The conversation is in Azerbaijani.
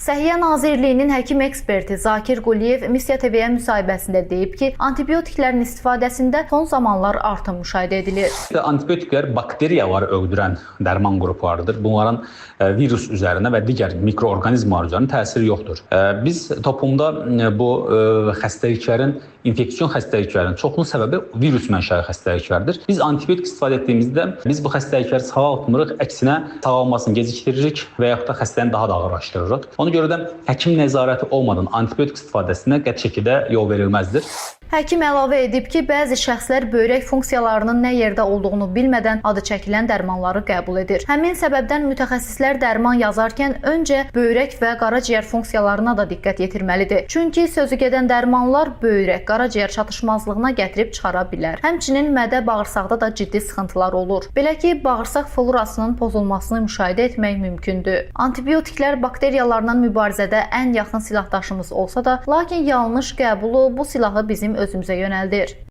Səhiyyə Nazirliyinin həkim eksperti Zakir Quliyev Missiya TV-yə müsahibəsində deyib ki, antibiotiklərin istifadəsində son zamanlar artım müşahidə edilir. Antibiotiklər bakteriyaları öldürən dərman qruplarıdır. Bunların virus üzərinə və digər mikroorqanizmalar üzərinə təsiri yoxdur. Biz toplumda bu xəstəliklərin, infeksion xəstəliklərin çoxunun səbəbi virus mənşəli xəstəliklərdir. Biz antibiotik istifadə etdiyimizdə biz bu xəstəlikləri sağaltmırıq, əksinə sağalmasını geciktiririk və yaxud da xəstəni daha da ağırlaşdırırıq. Ona görə də həkim nəzarəti olmadan antibiotik istifadəsinə qəti şəkildə yol verilməzdir. Həkim əlavə edib ki, bəzi şəxslər böyrək funksiyalarının nə yerdə olduğunu bilmədən adı çəkilən dərmanları qəbul edir. Həmin səbəbdən mütəxəssislər dərman yazarkən öncə böyrək və qaraciyər funksiyalarına da diqqət yetirməlidir. Çünki sözügedən dərmanlar böyrək, qaraciyər çatışmazlığına gətirib çıxara bilər. Həmçinin mədə, bağırsaqda da ciddi sıxıntılar olur. Belə ki, bağırsaq florasının pozulmasını müşahidə etmək mümkündür. Antibiotiklər bakteriyalarla mübarizədə ən yaxın silahdaşımız olsa da, lakin yanlış qəbulu bu silahı bizim özümüzə yönəldir.